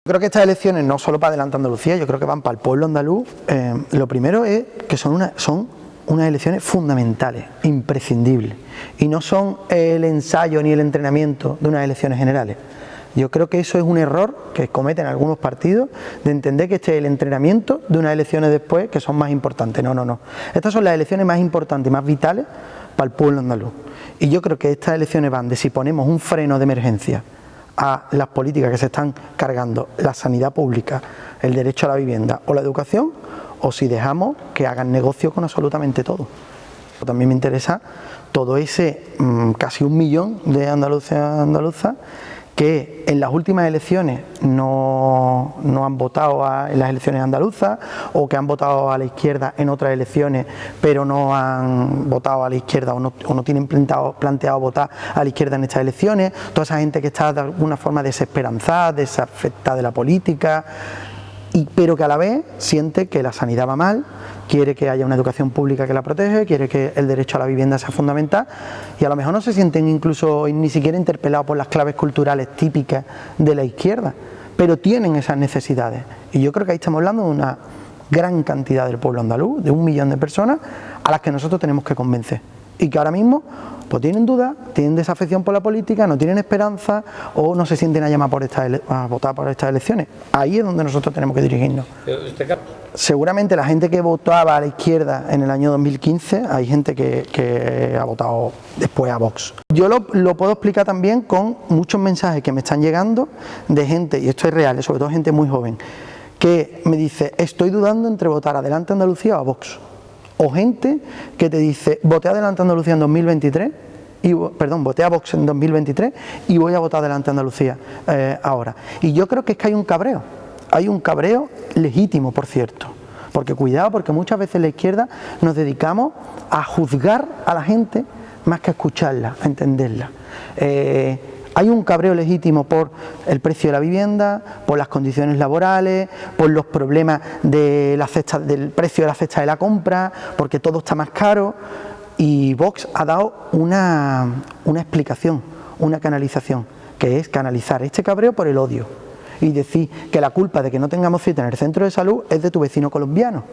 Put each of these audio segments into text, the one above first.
Creo que estas elecciones, no solo para Adelante Andalucía, yo creo que van para el pueblo andaluz. Lo primero es que son unas elecciones fundamentales, imprescindibles, y no son el ensayo ni el entrenamiento de unas elecciones generales. Yo creo que eso es un error que cometen algunos partidos, de entender que este es el entrenamiento de unas elecciones después que son más importantes. No. Estas son las elecciones más importantes y más vitales para el pueblo andaluz. Y yo creo que estas elecciones van de si ponemos un freno de emergencia a las políticas que se están cargando, la sanidad pública, el derecho a la vivienda o la educación, o si dejamos que hagan negocio con absolutamente todo. También me interesa todo ese casi 1 millón de andaluzas que en las últimas elecciones no han votado en las elecciones andaluzas, o que han votado a la izquierda en otras elecciones pero no han votado a la izquierda o no tienen planteado votar a la izquierda en estas elecciones. Toda esa gente que está de alguna forma desesperanzada, desafectada de la política, pero que a la vez siente que la sanidad va mal, quiere que haya una educación pública que la protege, quiere que el derecho a la vivienda sea fundamental, y a lo mejor no se sienten incluso ni siquiera interpelados por las claves culturales típicas de la izquierda, pero tienen esas necesidades. Y yo creo que ahí estamos hablando de una gran cantidad del pueblo andaluz, de 1 millón de personas a las que nosotros tenemos que convencer, y que ahora mismo pues tienen dudas, tienen desafección por la política, no tienen esperanza o no se sienten a llamar a votar por estas elecciones. Ahí es donde nosotros tenemos que dirigirnos. Seguramente la gente que votaba a la izquierda en el año 2015, hay gente que ha votado después a Vox. Yo lo puedo explicar también con muchos mensajes que me están llegando de gente, y esto es real, sobre todo gente muy joven, que me dice: estoy dudando entre votar Adelante Andalucía o a Vox. O gente que te dice: voté Adelante Andalucía en 2023, voté a Vox en 2023 y voy a votar Adelante Andalucía ahora. Y yo creo que es que hay un cabreo legítimo, por cierto, porque cuidado, porque muchas veces la izquierda nos dedicamos a juzgar a la gente más que a escucharla, a entenderla. Hay un cabreo legítimo por el precio de la vivienda, por las condiciones laborales, por los problemas del precio de la cesta de la compra, porque todo está más caro, y Vox ha dado una explicación, una canalización, que es canalizar este cabreo por el odio y decir que la culpa de que no tengamos cita en el centro de salud es de tu vecino colombiano,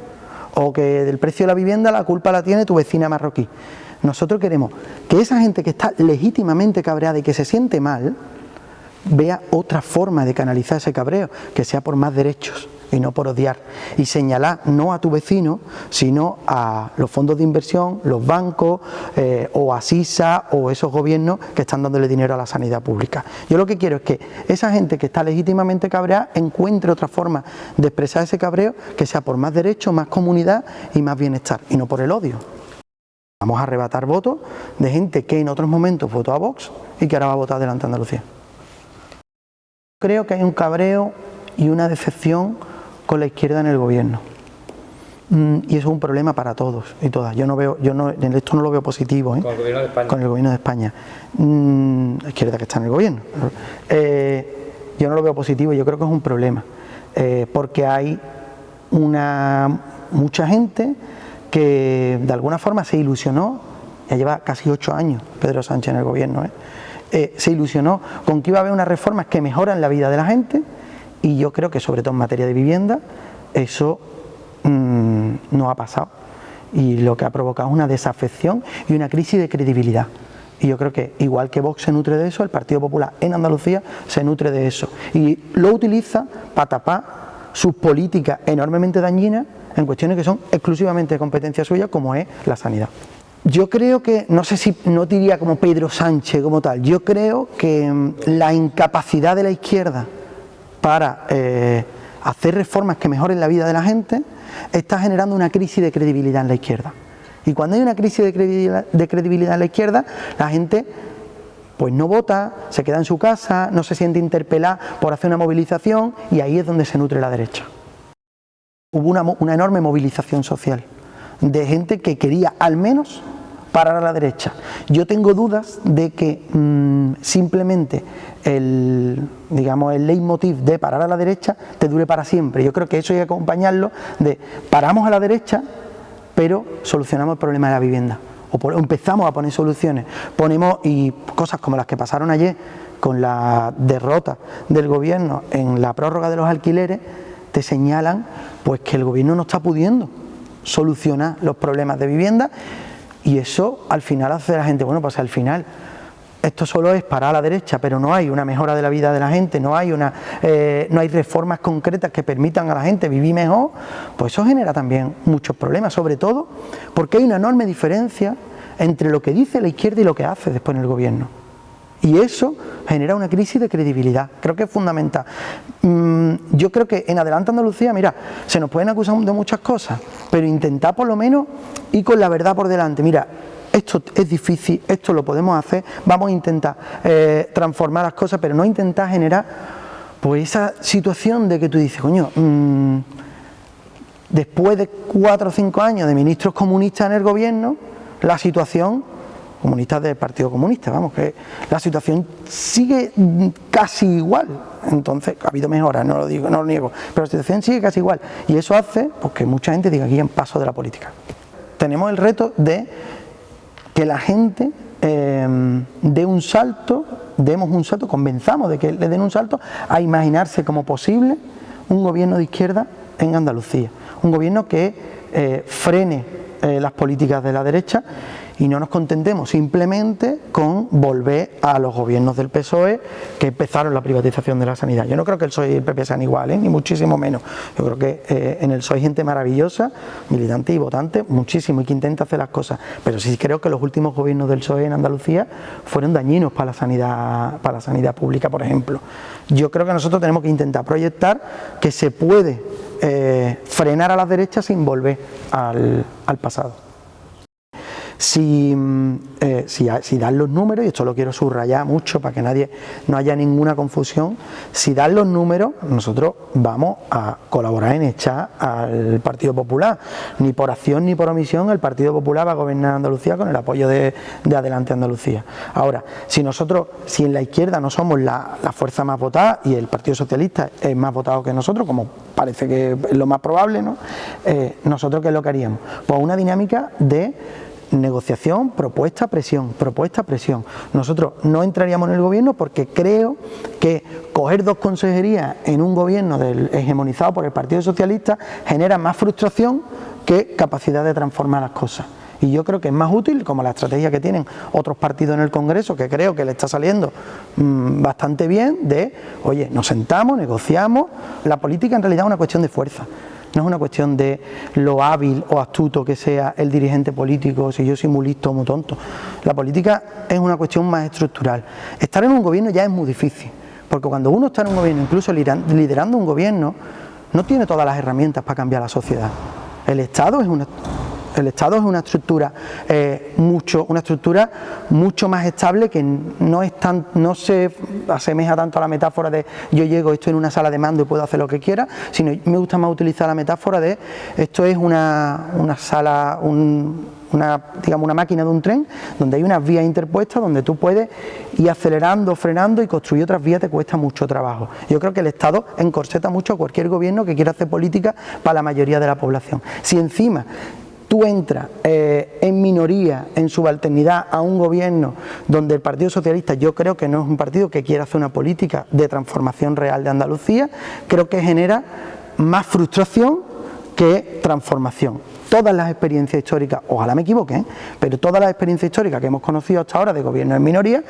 o que del precio de la vivienda la culpa la tiene tu vecina marroquí. Nosotros queremos que esa gente que está legítimamente cabreada y que se siente mal, vea otra forma de canalizar ese cabreo, que sea por más derechos y no por odiar, y señalar no a tu vecino, sino a los fondos de inversión, los bancos, o a SISA, o esos gobiernos que están dándole dinero a la sanidad pública. Yo lo que quiero es que esa gente que está legítimamente cabreada encuentre otra forma de expresar ese cabreo, que sea por más derechos, más comunidad y más bienestar, y no por el odio. Vamos a arrebatar votos de gente que en otros momentos votó a Vox y que ahora va a votar Adelante Andalucía. Creo que hay un cabreo y una decepción con la izquierda en el gobierno. Y eso es un problema para todos y todas. Esto no lo veo positivo, con el gobierno de España. Con el gobierno de España. La izquierda que está en el gobierno. Yo no lo veo positivo, yo creo que es un problema. Porque hay mucha gente que de alguna forma se ilusionó, ya lleva casi 8 años Pedro Sánchez en el gobierno, se ilusionó con que iba a haber unas reformas que mejoran la vida de la gente, y yo creo que sobre todo en materia de vivienda eso no ha pasado, y lo que ha provocado es una desafección y una crisis de credibilidad. Y yo creo que igual que Vox se nutre de eso, el Partido Popular en Andalucía se nutre de eso y lo utiliza para tapar sus políticas enormemente dañinas en cuestiones que son exclusivamente de competencia suya, como es la sanidad. Yo creo que, no sé si no diría como Pedro Sánchez como tal, yo creo que la incapacidad de la izquierda para hacer reformas que mejoren la vida de la gente está generando una crisis de credibilidad en la izquierda. Y cuando hay una crisis de credibilidad en la izquierda, la gente pues no vota, se queda en su casa, no se siente interpelada por hacer una movilización, y ahí es donde se nutre la derecha. Hubo una enorme movilización social de gente que quería al menos parar a la derecha. Yo tengo dudas de que simplemente el leitmotiv de parar a la derecha te dure para siempre. Yo creo que eso hay que acompañarlo de paramos a la derecha, pero solucionamos el problema de la vivienda. O empezamos a poner soluciones. Y cosas como las que pasaron ayer, con la derrota del gobierno en la prórroga de los alquileres, te señalan pues que el gobierno no está pudiendo solucionar los problemas de vivienda, y eso al final hace a la gente, bueno, pues al final esto solo es para la derecha, pero no hay una mejora de la vida de la gente, no hay reformas concretas que permitan a la gente vivir mejor, pues eso genera también muchos problemas, sobre todo porque hay una enorme diferencia entre lo que dice la izquierda y lo que hace después en el gobierno. Y eso genera una crisis de credibilidad, creo que es fundamental. Yo creo que en Adelante Andalucía, mira, se nos pueden acusar de muchas cosas, pero intentar por lo menos ir con la verdad por delante. Mira, esto es difícil, esto lo podemos hacer, vamos a intentar transformar las cosas, pero no intentar generar pues esa situación de que tú dices, coño, después de 4 o 5 años de ministros comunistas en el gobierno, la situación, comunistas del Partido Comunista, vamos, que la situación sigue casi igual. Entonces, ha habido mejoras, no lo digo, no lo niego, pero la situación sigue casi igual, y eso hace pues, que mucha gente diga aquí en paso de la política. Tenemos el reto de que la gente demos un salto, convenzamos de que le den un salto a imaginarse como posible un gobierno de izquierda en Andalucía, un gobierno que frene las políticas de la derecha y no nos contentemos simplemente con volver a los gobiernos del PSOE que empezaron la privatización de la sanidad. Yo no creo que el PSOE y el PP sean iguales, ni muchísimo menos. Yo creo que en el PSOE hay gente maravillosa, militante y votante, muchísimo, y que intenta hacer las cosas. Pero sí creo que los últimos gobiernos del PSOE en Andalucía fueron dañinos para la sanidad pública, por ejemplo. Yo creo que nosotros tenemos que intentar proyectar que se puede frenar a las derechas sin volver al pasado. Si dan los números, y esto lo quiero subrayar mucho para que no haya ninguna confusión, si dan los números, nosotros vamos a colaborar en echar al Partido Popular. Ni por acción ni por omisión el Partido Popular va a gobernar Andalucía con el apoyo de Adelante Andalucía. Ahora, si en la izquierda no somos la fuerza más votada y el Partido Socialista es más votado que nosotros, como parece que es lo más probable, ¿no? ¿Nosotros qué es lo que haríamos? Pues una dinámica de negociación, propuesta, presión, propuesta, presión. Nosotros no entraríamos en el gobierno porque creo que coger 2 consejerías en un gobierno hegemonizado por el Partido Socialista genera más frustración que capacidad de transformar las cosas. Y yo creo que es más útil, como la estrategia que tienen otros partidos en el Congreso, que creo que le está saliendo bastante bien, de, oye, nos sentamos, negociamos. La política en realidad es una cuestión de fuerza. No es una cuestión de lo hábil o astuto que sea el dirigente político, si yo soy muy listo o muy tonto. La política es una cuestión más estructural. Estar en un gobierno ya es muy difícil, porque cuando uno está en un gobierno, incluso liderando un gobierno, no tiene todas las herramientas para cambiar la sociedad. El Estado es una estructura mucho más estable, que no se asemeja tanto a la metáfora de yo llego, estoy en una sala de mando y puedo hacer lo que quiera, sino me gusta más utilizar la metáfora de esto es una sala, digamos una máquina de un tren donde hay unas vías interpuestas donde tú puedes ir acelerando, frenando, y construir otras vías te cuesta mucho trabajo. Yo creo que el Estado encorseta mucho a cualquier gobierno que quiera hacer política para la mayoría de la población. Si encima tú entras en minoría, en subalternidad a un gobierno donde el Partido Socialista, yo creo que no es un partido que quiera hacer una política de transformación real de Andalucía, creo que genera más frustración que transformación. Todas las experiencias históricas, ojalá me equivoque, pero todas las experiencias históricas que hemos conocido hasta ahora de gobierno en minoría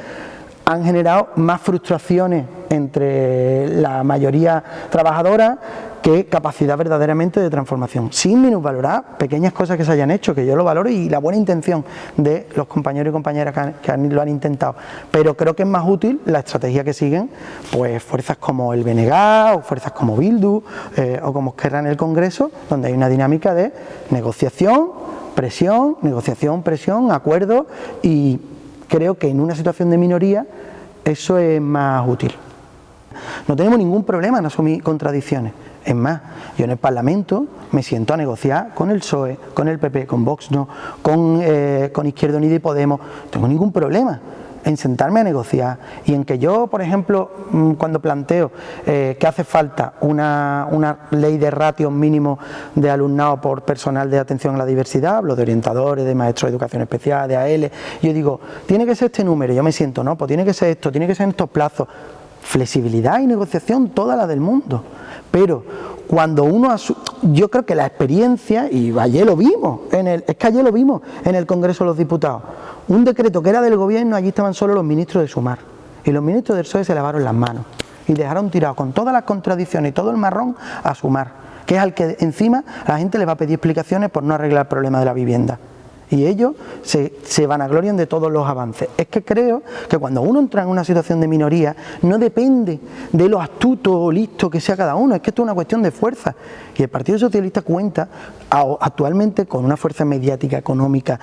han generado más frustraciones entre la mayoría trabajadora que capacidad verdaderamente de transformación, sin minusvalorar pequeñas cosas que se hayan hecho, que yo lo valoro, y la buena intención de los compañeros y compañeras que lo han intentado, pero creo que es más útil la estrategia que siguen pues fuerzas como el BNG o fuerzas como Bildu o como Esquerra en el Congreso, donde hay una dinámica de negociación, presión, acuerdo, y creo que en una situación de minoría eso es más útil. No tenemos ningún problema en asumir contradicciones. Es más, yo en el Parlamento me siento a negociar con el PSOE, con el PP, con Vox no, con Izquierda Unida y Podemos. No tengo ningún problema. en sentarme a negociar y en que yo, por ejemplo, cuando planteo que hace falta una ley de ratios mínimos de alumnado por personal de atención a la diversidad, hablo de orientadores, de maestros de educación especial, de AL, yo digo, tiene que ser este número, yo me siento, no, pues tiene que ser esto, tiene que ser en estos plazos. Flexibilidad y negociación toda la del mundo, pero cuando uno yo creo que la experiencia, y ayer lo vimos, ayer lo vimos en el Congreso de los Diputados, un decreto que era del gobierno, allí estaban solo los ministros de Sumar, y los ministros del PSOE se lavaron las manos, y dejaron tirado con todas las contradicciones y todo el marrón a Sumar, que es al que encima la gente le va a pedir explicaciones por no arreglar el problema de la vivienda. Y ellos se vanaglorian de todos los avances. Es que creo que cuando uno entra en una situación de minoría, no depende de lo astuto o listo que sea cada uno, es que esto es una cuestión de fuerza. Y el Partido Socialista cuenta actualmente con una fuerza mediática, económica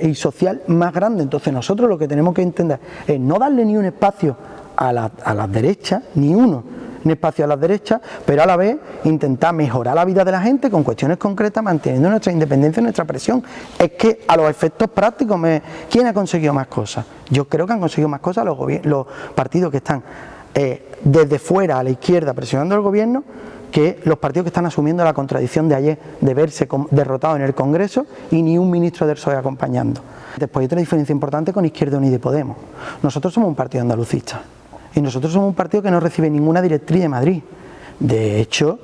y social más grande. Entonces nosotros lo que tenemos que entender es no darle ni un espacio a las derechas, ni uno. Un espacio a las derechas, pero a la vez intentar mejorar la vida de la gente con cuestiones concretas, manteniendo nuestra independencia y nuestra presión. Es que a los efectos prácticos, ¿quién ha conseguido más cosas? Yo creo que han conseguido más cosas los partidos que están desde fuera a la izquierda presionando al gobierno, que los partidos que están asumiendo la contradicción de ayer de verse derrotados en el Congreso y ni un ministro del PSOE acompañando. Después hay otra diferencia importante con Izquierda Unida y Podemos. Nosotros somos un partido andalucista. Y nosotros somos un partido que no recibe ninguna directriz de Madrid. De hecho,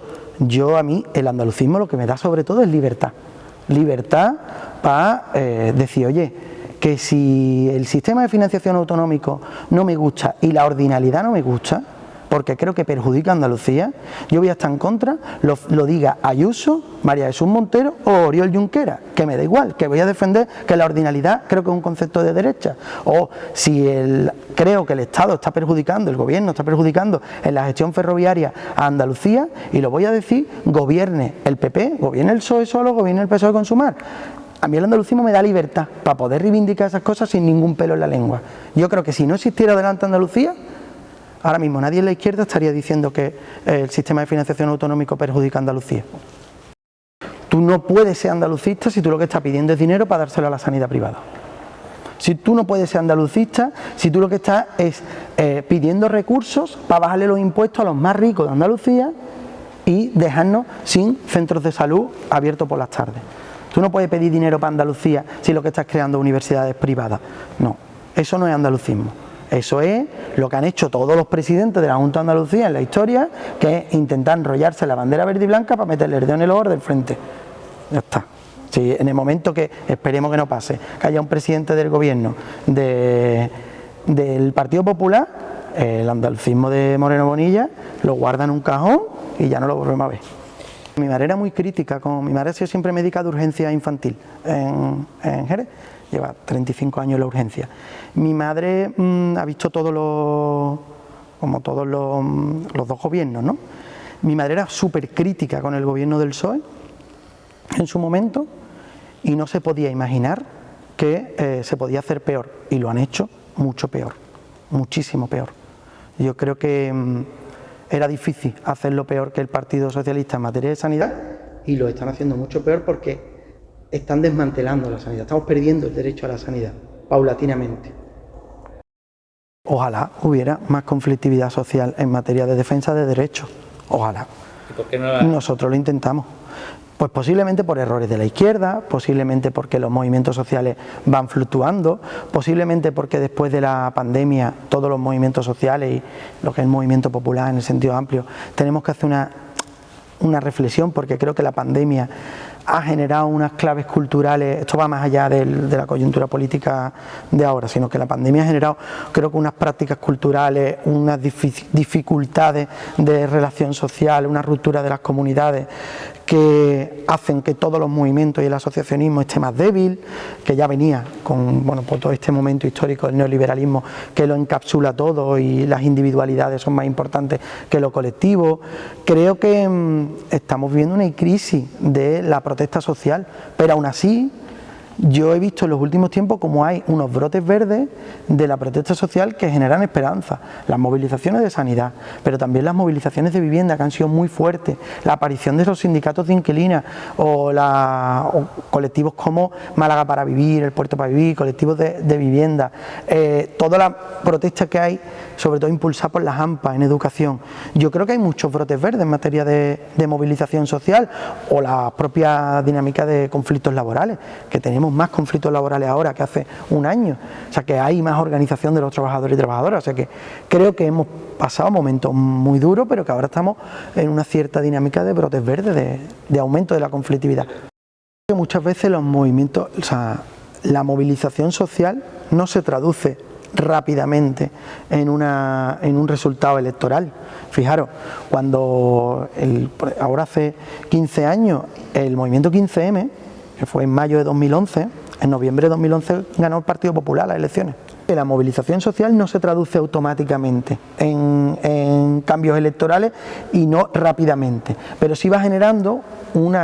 a mí el andalucismo lo que me da sobre todo es libertad. Libertad para decir, oye, que si el sistema de financiación autonómico no me gusta y la ordinalidad no me gusta, porque creo que perjudica a Andalucía, yo voy a estar en contra, lo diga Ayuso, María Jesús Montero o Oriol Junqueras, que me da igual, que voy a defender que la ordinalidad creo que es un concepto de derecha, o si creo que el Estado está perjudicando, el gobierno está perjudicando en la gestión ferroviaria a Andalucía, y lo voy a decir, gobierne el PP, gobierne el PSOE solo, gobierne el PSOE con Sumar. A mí el andalucismo me da libertad para poder reivindicar esas cosas sin ningún pelo en la lengua. Yo creo que si no existiera Adelante Andalucía, ahora mismo nadie en la izquierda estaría diciendo que el sistema de financiación autonómico perjudica a Andalucía. Tú no puedes ser andalucista si tú lo que estás pidiendo es dinero para dárselo a la sanidad privada. Si tú no puedes ser andalucista si tú lo que estás es pidiendo recursos para bajarle los impuestos a los más ricos de Andalucía y dejarnos sin centros de salud abiertos por las tardes. Tú no puedes pedir dinero para Andalucía si lo que estás creando es universidades privadas. No, eso no es andalucismo. Eso es lo que han hecho todos los presidentes de la Junta de Andalucía en la historia, que es intentar enrollarse la bandera verde y blanca para meterle el dedo en el ojo del frente. Ya está. Si en el momento que, esperemos que no pase, que haya un presidente del gobierno del Partido Popular, el andalucismo de Moreno Bonilla lo guarda en un cajón y ya no lo volvemos a ver. Mi madre era muy crítica, mi madre ha sido siempre médica de urgencia infantil en Jerez. Lleva 35 años en la urgencia. Mi madre ha visto como todos los dos gobiernos, ¿no? Mi madre era súper crítica con el gobierno del PSOE en su momento y no se podía imaginar que se podía hacer peor. Y lo han hecho mucho peor, muchísimo peor. Yo creo que era difícil hacerlo peor que el Partido Socialista en materia de sanidad y lo están haciendo mucho peor porque están desmantelando la sanidad, estamos perdiendo el derecho a la sanidad, paulatinamente. Ojalá hubiera más conflictividad social en materia de defensa de derechos, ojalá. ¿Y por qué no Nosotros lo intentamos. Pues posiblemente por errores de la izquierda, posiblemente porque los movimientos sociales van fluctuando, posiblemente porque después de la pandemia todos los movimientos sociales y lo que es el movimiento popular en el sentido amplio, tenemos que hacer una reflexión, porque creo que la pandemia ha generado unas claves culturales, esto va más allá de la coyuntura política de ahora, sino que la pandemia ha generado, creo que unas prácticas culturales, unas dificultades de relación social, una ruptura de las comunidades que hacen que todos los movimientos y el asociacionismo esté más débil, que ya venía con por todo este momento histórico del neoliberalismo que lo encapsula todo y las individualidades son más importantes que lo colectivo. Creo que estamos viviendo una crisis de la protesta social, pero aún así Yo he visto en los últimos tiempos como hay unos brotes verdes de la protesta social que generan esperanza, las movilizaciones de sanidad, pero también las movilizaciones de vivienda que han sido muy fuertes, la aparición de los sindicatos de inquilinas o colectivos como Málaga para Vivir, El Puerto para Vivir, colectivos de vivienda, toda la protesta que hay, sobre todo impulsada por las AMPA en educación. Yo creo que hay muchos brotes verdes en materia de movilización social o la propia dinámica de conflictos laborales, que tenemos más conflictos laborales ahora que hace un año, o sea que hay más organización de los trabajadores y trabajadoras, o sea que creo que hemos pasado momentos muy duros, pero que ahora estamos en una cierta dinámica de brotes verdes, de aumento de la conflictividad. Muchas veces los movimientos, o sea, la movilización social no se traduce rápidamente en un resultado electoral. Fijaros, cuando ahora hace 15 años el movimiento 15M, que fue en mayo de 2011, en noviembre de 2011 ganó el Partido Popular las elecciones. La movilización social no se traduce automáticamente en cambios electorales y no rápidamente, pero sí va generando un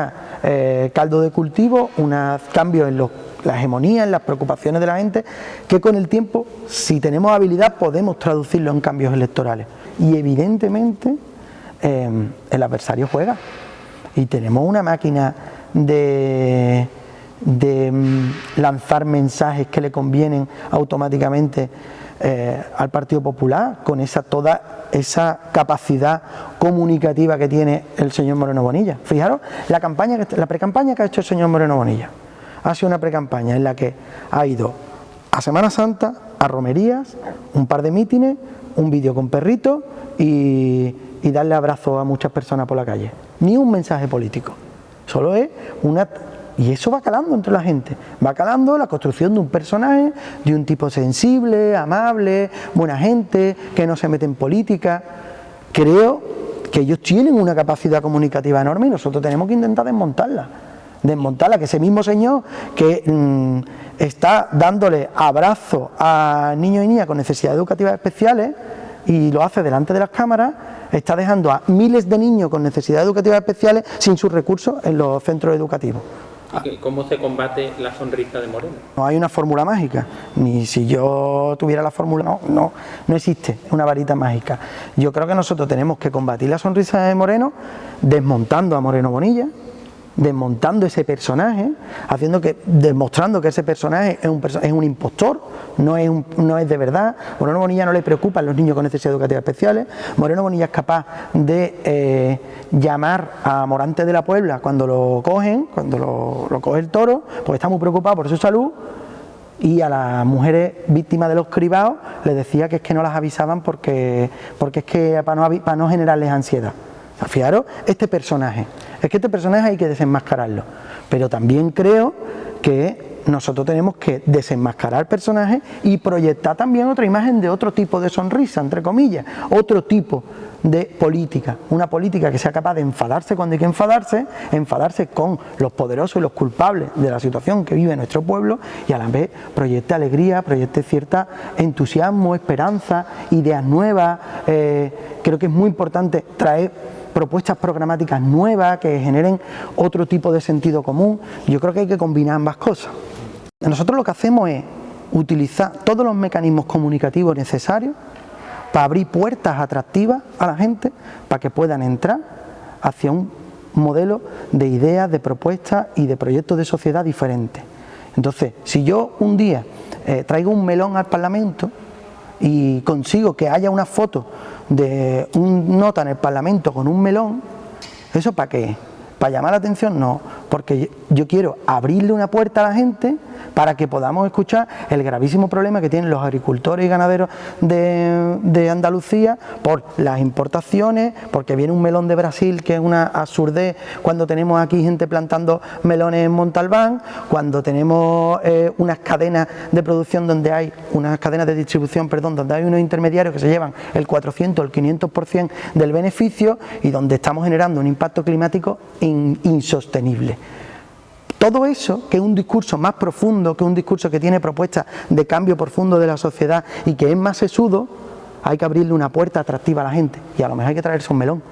caldo de cultivo, unos cambios en la hegemonía, en las preocupaciones de la gente, que con el tiempo, si tenemos habilidad, podemos traducirlo en cambios electorales. Y evidentemente el adversario juega y tenemos una máquina de lanzar mensajes que le convienen automáticamente al Partido Popular, con toda esa capacidad comunicativa que tiene el señor Moreno Bonilla. Fijaros, la precampaña que ha hecho el señor Moreno Bonilla ha sido una precampaña en la que ha ido a Semana Santa, a romerías, un par de mítines, un vídeo con perritos y darle abrazos a muchas personas por la calle. Ni un mensaje político, solo es una... Y eso va calando entre la gente, va calando la construcción de un personaje, de un tipo sensible, amable, buena gente, que no se mete en política. Creo que ellos tienen una capacidad comunicativa enorme y nosotros tenemos que intentar desmontarla, que ese mismo señor que está dándole abrazos a niños y niñas con necesidades educativas especiales y lo hace delante de las cámaras, está dejando a miles de niños con necesidades educativas especiales sin sus recursos en los centros educativos. ¿Cómo se combate la sonrisa de Moreno? No hay una fórmula mágica, ni si yo tuviera la fórmula, no existe una varita mágica. Yo creo que nosotros tenemos que combatir la sonrisa de Moreno desmontando a Moreno Bonilla, desmontando ese personaje, demostrando que ese personaje es un impostor, no es de verdad. Moreno Bonilla no le preocupan los niños con necesidades educativas especiales. Moreno Bonilla es capaz de llamar a Morante de la Puebla cuando lo cogen, cuando lo coge el toro, porque está muy preocupado por su salud, y a las mujeres víctimas de los cribados les decía que es que no las avisaban porque es que para no generarles ansiedad. O sea, fijaros, este personaje hay que desenmascararlo, pero también creo que nosotros tenemos que desenmascarar personajes y proyectar también otra imagen de otro tipo de sonrisa, entre comillas, otro tipo de política, una política que sea capaz de enfadarse cuando hay que enfadarse con los poderosos y los culpables de la situación que vive nuestro pueblo y a la vez proyecte alegría, proyecte cierta entusiasmo, esperanza, ideas nuevas. Creo que es muy importante traer propuestas programáticas nuevas que generen otro tipo de sentido común. Yo creo que hay que combinar ambas cosas. Nosotros lo que hacemos es utilizar todos los mecanismos comunicativos necesarios para abrir puertas atractivas a la gente para que puedan entrar hacia un modelo de ideas, de propuestas y de proyectos de sociedad diferentes. Entonces, si yo un día traigo un melón al Parlamento y consigo que haya una foto de un nota en el Parlamento con un melón, ¿eso para qué? ¿Para llamar la atención? No, porque yo quiero abrirle una puerta a la gente para que podamos escuchar el gravísimo problema que tienen los agricultores y ganaderos de Andalucía por las importaciones, porque viene un melón de Brasil que es una absurdez cuando tenemos aquí gente plantando melones en Montalbán, cuando tenemos unas cadenas de producción donde hay, unas cadenas de distribución, perdón, donde hay unos intermediarios que se llevan el 400 o el 500% del beneficio y donde estamos generando un impacto climático insostenible. Todo eso, que es un discurso más profundo, que es un discurso que tiene propuestas de cambio profundo de la sociedad y que es más sesudo, hay que abrirle una puerta atractiva a la gente y a lo mejor hay que traerse un melón.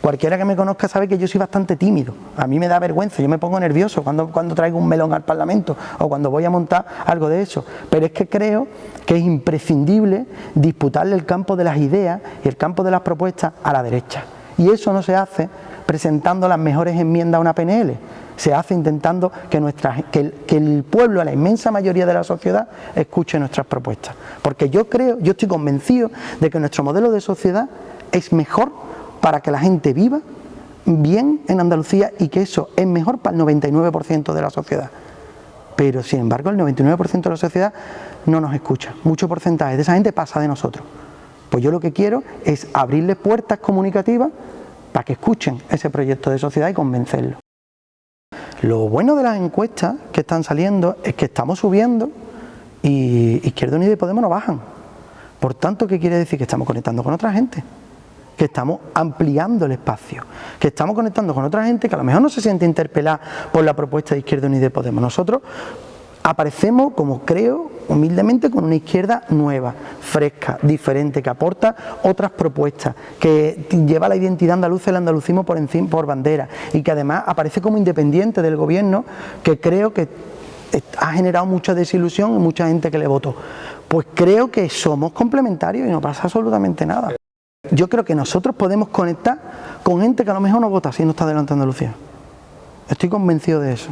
Cualquiera que me conozca sabe que yo soy bastante tímido. A mí me da vergüenza, yo me pongo nervioso cuando traigo un melón al Parlamento o cuando voy a montar algo de eso. Pero es que creo que es imprescindible disputarle el campo de las ideas y el campo de las propuestas a la derecha. Y eso no se hace presentando las mejores enmiendas a una PNL. Se hace intentando que el pueblo, la inmensa mayoría de la sociedad, escuche nuestras propuestas. Porque yo estoy convencido de que nuestro modelo de sociedad es mejor para que la gente viva bien en Andalucía y que eso es mejor para el 99% de la sociedad. Pero sin embargo el 99% de la sociedad no nos escucha. Mucho porcentaje de esa gente pasa de nosotros. Pues yo lo que quiero es abrirles puertas comunicativas para que escuchen ese proyecto de sociedad y convencerlos. Lo bueno de las encuestas que están saliendo es que estamos subiendo y Izquierda Unida y Podemos no bajan. Por tanto, ¿qué quiere decir? Que estamos conectando con otra gente, que estamos ampliando el espacio, que estamos conectando con otra gente que a lo mejor no se siente interpelada por la propuesta de Izquierda Unida y Podemos. Nosotros aparecemos, como creo, humildemente, con una izquierda nueva, fresca, diferente, que aporta otras propuestas, que lleva la identidad andaluza y el andalucismo por bandera y que además aparece como independiente del gobierno, que creo que ha generado mucha desilusión y mucha gente que le votó. Pues creo que somos complementarios y no pasa absolutamente nada. Yo creo que nosotros podemos conectar con gente que a lo mejor no vota si no está delante de Andalucía. Estoy convencido de eso.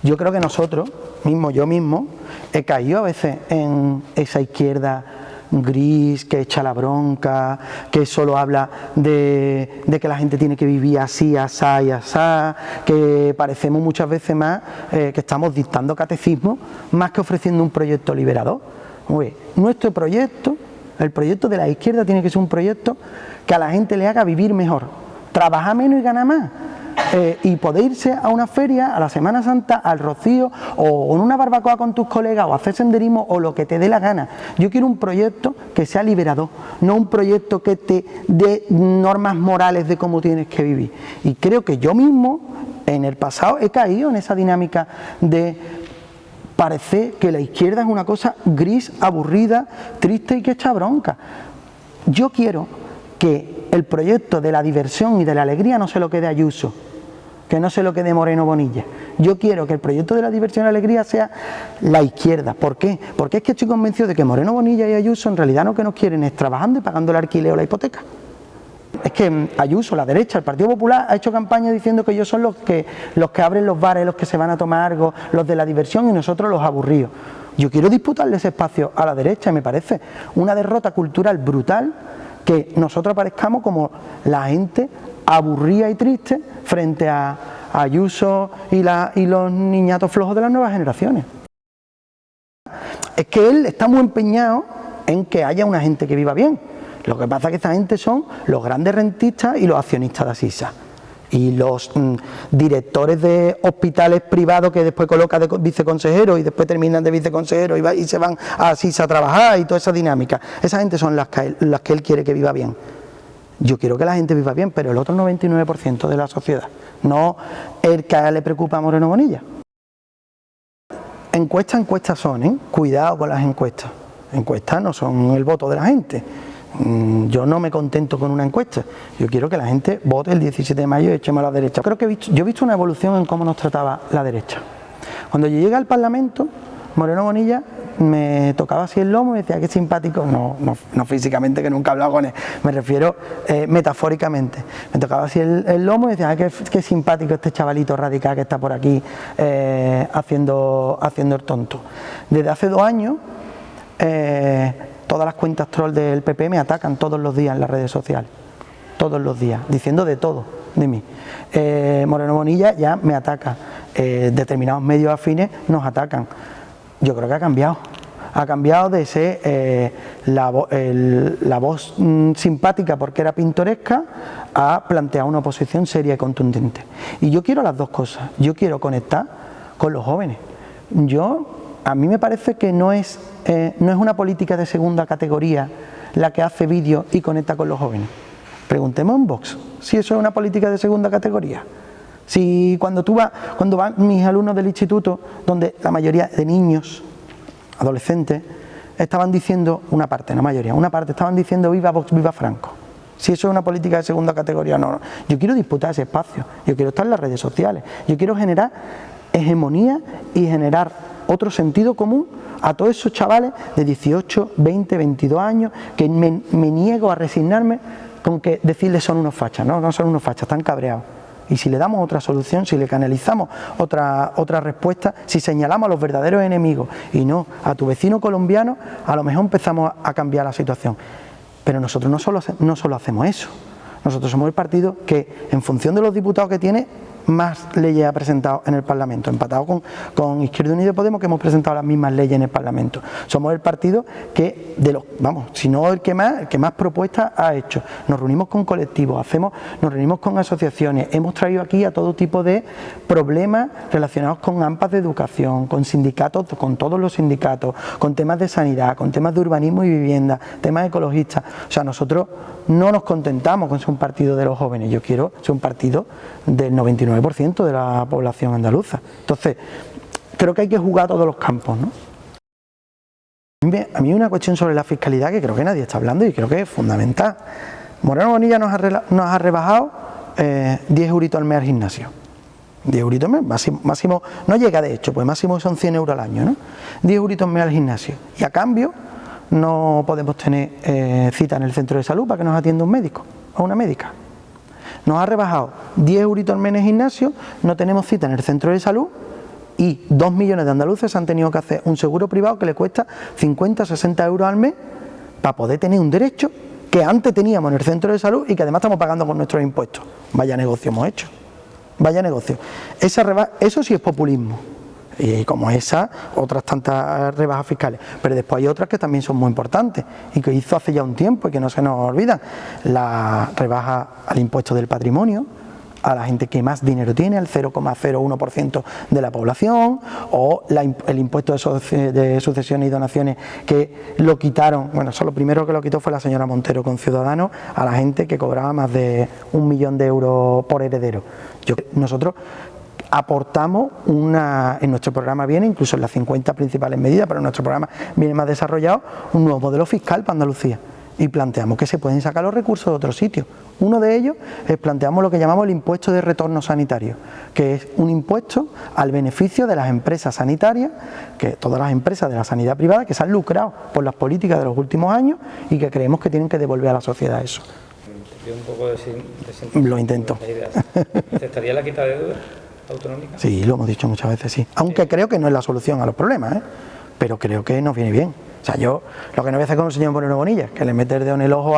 Yo creo que nosotros mismos, yo mismo, he caído a veces en esa izquierda gris, que echa la bronca, que solo habla de que la gente tiene que vivir así, asá y asá, que parecemos muchas veces más que estamos dictando catecismo más que ofreciendo un proyecto liberador. Nuestro proyecto, el proyecto de la izquierda, tiene que ser un proyecto que a la gente le haga vivir mejor, trabajar menos y ganar más. Y poder irse a una feria, a la Semana Santa, al Rocío, o en una barbacoa con tus colegas, o hacer senderismo, o lo que te dé la gana. Yo quiero un proyecto que sea liberador, no un proyecto que te dé normas morales de cómo tienes que vivir. Y creo que yo mismo, en el pasado, he caído en esa dinámica de parecer que la izquierda es una cosa gris, aburrida, triste y que echa bronca. Yo quiero que el proyecto de la diversión y de la alegría no se lo quede Ayuso, que no se lo quede Moreno Bonilla. Yo quiero que el proyecto de la diversión y la alegría sea la izquierda. ¿Por qué? Porque es que estoy convencido de que Moreno Bonilla y Ayuso en realidad lo que nos quieren es trabajando y pagando el alquiler o la hipoteca. Es que Ayuso, la derecha, el Partido Popular, ha hecho campaña diciendo que ellos son los que abren los bares, los que se van a tomar algo, los de la diversión, y nosotros los aburridos. Yo quiero disputarle ese espacio a la derecha y me parece una derrota cultural brutal que nosotros aparezcamos como la gente aburrida y triste frente a Ayuso y los niñatos flojos de las nuevas generaciones. Es que él está muy empeñado en que haya una gente que viva bien. Lo que pasa es que esta gente son los grandes rentistas y los accionistas de Asisa. Y los directores de hospitales privados que después coloca de viceconsejero y después terminan de viceconsejero y se van a Asisa a trabajar y toda esa dinámica. Esa gente son las que él quiere que viva bien. Yo quiero que la gente viva bien, pero el otro 99% de la sociedad, no el que a él le preocupa a Moreno Bonilla. Encuestas son, ¿eh? Cuidado con las encuestas. Encuestas no son el voto de la gente. Yo no me contento con una encuesta. Yo quiero que la gente vote el 17 de mayo y echemos a la derecha. Creo que yo he visto una evolución en cómo nos trataba la derecha. Cuando yo llegué al Parlamento, Moreno Bonilla me tocaba así el lomo y me decía, qué simpático, no físicamente, que nunca he hablado con él, me refiero metafóricamente. Me tocaba así el lomo y decía, qué simpático este chavalito radical que está por aquí haciendo el tonto. Desde hace 2 años, todas las cuentas troll del PP me atacan todos los días en las redes sociales, todos los días, diciendo de todo de mí. Moreno Bonilla ya me ataca, determinados medios afines nos atacan. Yo creo que ha cambiado de ser la voz simpática porque era pintoresca a plantear una oposición seria y contundente. Y yo quiero las dos cosas. Yo quiero conectar con los jóvenes. A mí me parece que no es una política de segunda categoría la que hace vídeos y conecta con los jóvenes. Preguntemos en Vox si eso es una política de segunda categoría. Si cuando van mis alumnos del instituto, donde la mayoría de niños, adolescentes, estaban diciendo una parte estaban diciendo viva Vox, viva Franco. Si eso es una política de segunda categoría, no. Yo quiero disputar ese espacio, yo quiero estar en las redes sociales, yo quiero generar hegemonía y generar otro sentido común a todos esos chavales de 18, 20, 22 años que me niego a resignarme con que decirles son unos fachas. No son unos fachas, están cabreados. Y si le damos otra solución, si le canalizamos otra respuesta, si señalamos a los verdaderos enemigos y no a tu vecino colombiano, a lo mejor empezamos a cambiar la situación. Pero nosotros no solo hacemos eso. Nosotros somos el partido que, en función de los diputados que tiene, más leyes ha presentado en el Parlamento, empatado con Izquierda Unida y Podemos, que hemos presentado las mismas leyes en el Parlamento. Somos el partido que, si no el que más propuestas ha hecho. Nos reunimos con colectivos, nos reunimos con asociaciones, hemos traído aquí a todo tipo de problemas relacionados con AMPAs de educación, con sindicatos, con todos los sindicatos, con temas de sanidad, con temas de urbanismo y vivienda, temas ecologistas. O sea, nosotros no nos contentamos con ser un partido de los jóvenes, yo quiero ser un partido del 99% de la población andaluza. Entonces, creo que hay que jugar a todos los campos, ¿no? A mí hay una cuestión sobre la fiscalidad que creo que nadie está hablando y creo que es fundamental. Moreno Bonilla nos ha rebajado 10 euritos al mes al gimnasio. 10 euritos al mes, máximo, no llega de hecho, pues máximo son 100 euros al año, ¿no? 10 euritos al mes al gimnasio. Y a cambio no podemos tener cita en el centro de salud para que nos atienda un médico o una médica. Nos ha rebajado 10 euritos al mes en el gimnasio, no tenemos cita en el centro de salud y 2 millones de andaluces han tenido que hacer un seguro privado que le cuesta 50 o 60 euros al mes para poder tener un derecho que antes teníamos en el centro de salud y que además estamos pagando con nuestros impuestos. Vaya negocio hemos hecho, vaya negocio. Eso sí es populismo. Y como esa, otras tantas rebajas fiscales. Pero después hay otras que también son muy importantes y que hizo hace ya un tiempo y que no se nos olvidan. La rebaja al impuesto del patrimonio, a la gente que más dinero tiene, al 0,01% de la población, o el impuesto de sucesiones y donaciones que lo quitaron, bueno, eso lo primero que lo quitó fue la señora Montero con Ciudadanos, a la gente que cobraba más de 1 millón de euros por heredero. Nosotros aportamos en nuestro programa viene, incluso en las 50 principales medidas, pero en nuestro programa viene más desarrollado, un nuevo modelo fiscal para Andalucía. Y planteamos que se pueden sacar los recursos de otros sitios. Uno de ellos es planteamos lo que llamamos el impuesto de retorno sanitario, que es un impuesto al beneficio de las empresas sanitarias, que todas las empresas de la sanidad privada que se han lucrado por las políticas de los últimos años y que creemos que tienen que devolver a la sociedad eso. Un poco de lo intento. ¿Aceptaría la quita de deuda autonómica? Sí, lo hemos dicho muchas veces, sí. Aunque creo que no es la solución a los problemas, pero creo que nos viene bien. O sea, yo lo que no voy a hacer con el señor Moreno Bonilla, que le mete el dedo en el ojo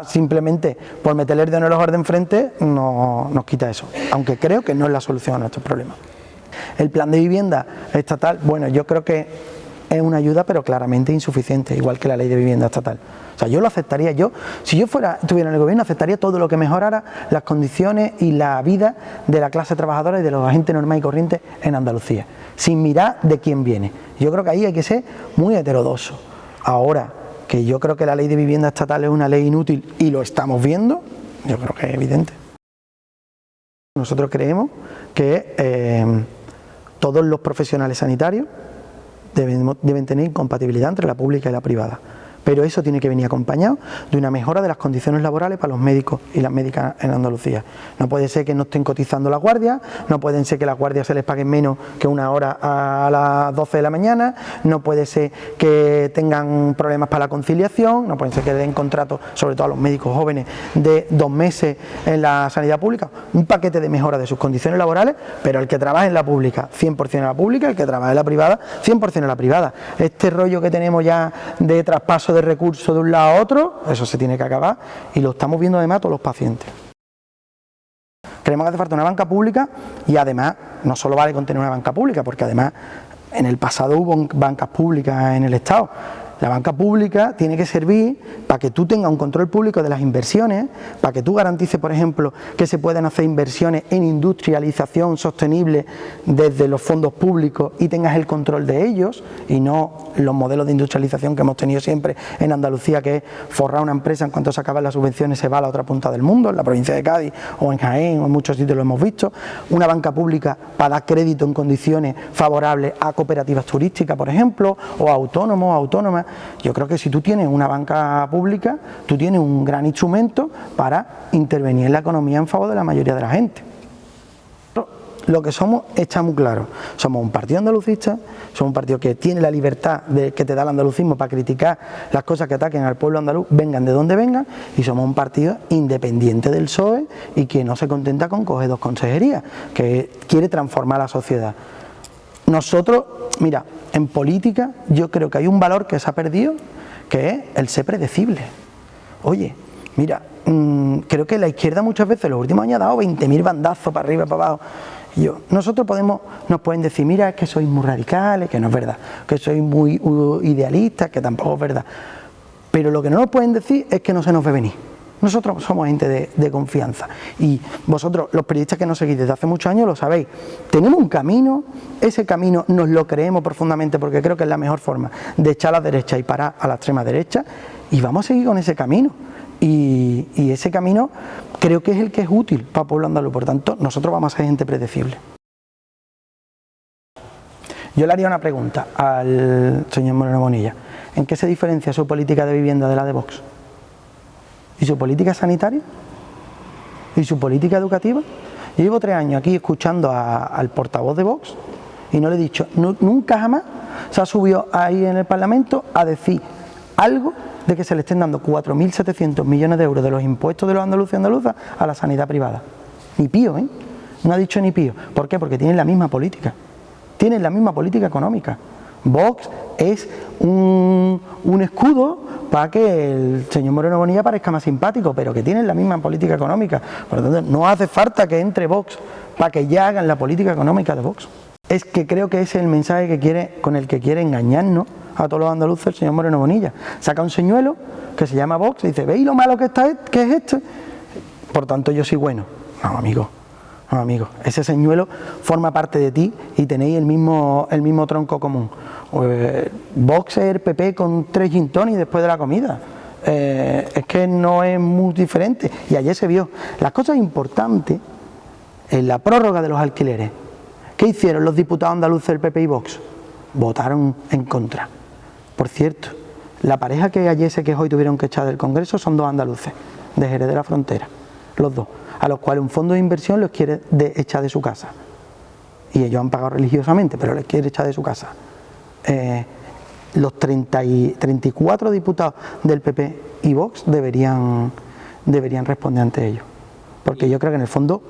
simplemente por meterle el dedo en el ojo al de enfrente, no nos quita eso. Aunque creo que no es la solución a nuestros problemas. El plan de vivienda estatal, bueno, yo creo que es una ayuda, pero claramente insuficiente, igual que la ley de vivienda estatal. O sea, yo lo aceptaría, si yo estuviera en el gobierno, aceptaría todo lo que mejorara las condiciones y la vida de la clase trabajadora y de los agentes normales y corrientes en Andalucía, sin mirar de quién viene. Yo creo que ahí hay que ser muy heterodoxo. Ahora, que yo creo que la ley de vivienda estatal es una ley inútil y lo estamos viendo, yo creo que es evidente. Nosotros creemos que todos los profesionales sanitarios deben tener compatibilidad entre la pública y la privada. Pero eso tiene que venir acompañado de una mejora de las condiciones laborales para los médicos y las médicas en Andalucía. No puede ser que no estén cotizando las guardias, no pueden ser que las guardias se les paguen menos que una hora a las 12 de la mañana, no puede ser que tengan problemas para la conciliación, no puede ser que den contratos, sobre todo a los médicos jóvenes, de 2 meses en la sanidad pública. Un paquete de mejora de sus condiciones laborales, pero el que trabaje en la pública, 100% en la pública, el que trabaje en la privada, 100% en la privada. Este rollo que tenemos ya de traspaso de recursos de un lado a otro, eso se tiene que acabar y lo estamos viendo además todos los pacientes. Creemos que hace falta una banca pública y además no solo vale con tener una banca pública, porque además en el pasado hubo bancas públicas en el Estado. La banca pública tiene que servir para que tú tengas un control público de las inversiones, para que tú garantices, por ejemplo, que se puedan hacer inversiones en industrialización sostenible desde los fondos públicos y tengas el control de ellos y no los modelos de industrialización que hemos tenido siempre en Andalucía, que es forrar una empresa en cuanto se acaban las subvenciones se va a la otra punta del mundo, en la provincia de Cádiz o en Jaén o en muchos sitios lo hemos visto. Una banca pública para dar crédito en condiciones favorables a cooperativas turísticas, por ejemplo, o a autónomos, autónomas. yo creo que si tú tienes una banca pública, tú tienes un gran instrumento para intervenir en la economía en favor de la mayoría de la gente. Lo que somos está muy claro. Somos un partido andalucista, somos un partido que tiene la libertad que te da el andalucismo para criticar las cosas que ataquen al pueblo andaluz, vengan de donde vengan, y somos un partido independiente del PSOE y que no se contenta con coger 2 consejerías, que quiere transformar la sociedad. Nosotros, mira, en política yo creo que hay un valor que se ha perdido, que es el ser predecible. Oye, mira, creo que la izquierda muchas veces en los últimos años ha dado 20.000 bandazos para arriba, para abajo. Nosotros nos pueden decir, mira, es que sois muy radicales, que no es verdad, que sois muy idealistas, que tampoco es verdad. Pero lo que no nos pueden decir es que no se nos ve venir. Nosotros somos gente de confianza, y vosotros, los periodistas que nos seguís desde hace muchos años, lo sabéis. Tenemos un camino, ese camino nos lo creemos profundamente porque creo que es la mejor forma de echar a la derecha y parar a la extrema derecha, y vamos a seguir con ese camino. Y ese camino creo que es el que es útil para el pueblo andaluz. Por tanto, nosotros vamos a ser gente predecible. Yo le haría una pregunta al señor Moreno Bonilla. ¿En qué se diferencia su política de vivienda de la de Vox? ¿Y su política sanitaria? ¿Y su política educativa? Yo llevo 3 años aquí escuchando al portavoz de Vox y no le he dicho, nunca jamás se ha subido ahí en el Parlamento a decir algo de que se le estén dando 4.700 millones de euros de los impuestos de los andaluces y andaluzas a la sanidad privada. Ni pío, ¿eh? No ha dicho ni pío. ¿Por qué? Porque tienen la misma política. Tienen la misma política económica. Vox es un escudo para que el señor Moreno Bonilla parezca más simpático, pero que tienen la misma política económica. Por lo tanto, no hace falta que entre Vox para que ya hagan la política económica de Vox. Es que creo que ese es el mensaje con el que quiere engañarnos a todos los andaluces el señor Moreno Bonilla. Saca un señuelo que se llama Vox y dice, ¿veis lo malo que es esto? Por tanto, yo soy bueno. No, amigo. No, amigo. Ese señuelo forma parte de ti y tenéis el mismo tronco común. Vox es el PP con 3 gin tonics después de la comida. Es que no es muy diferente. Y ayer se vio. Las cosas importantes en la prórroga de los alquileres. ¿Qué hicieron los diputados andaluces del PP y Vox? Votaron en contra. Por cierto, la pareja que ayer se quejó y tuvieron que echar del Congreso son 2 andaluces, de Jerez de la Frontera, los 2, a los cuales un fondo de inversión los quiere echar de su casa. Y ellos han pagado religiosamente, pero les quiere echar de su casa. Los 34 diputados del PP y Vox deberían responder ante ellos. Porque yo creo que en el fondo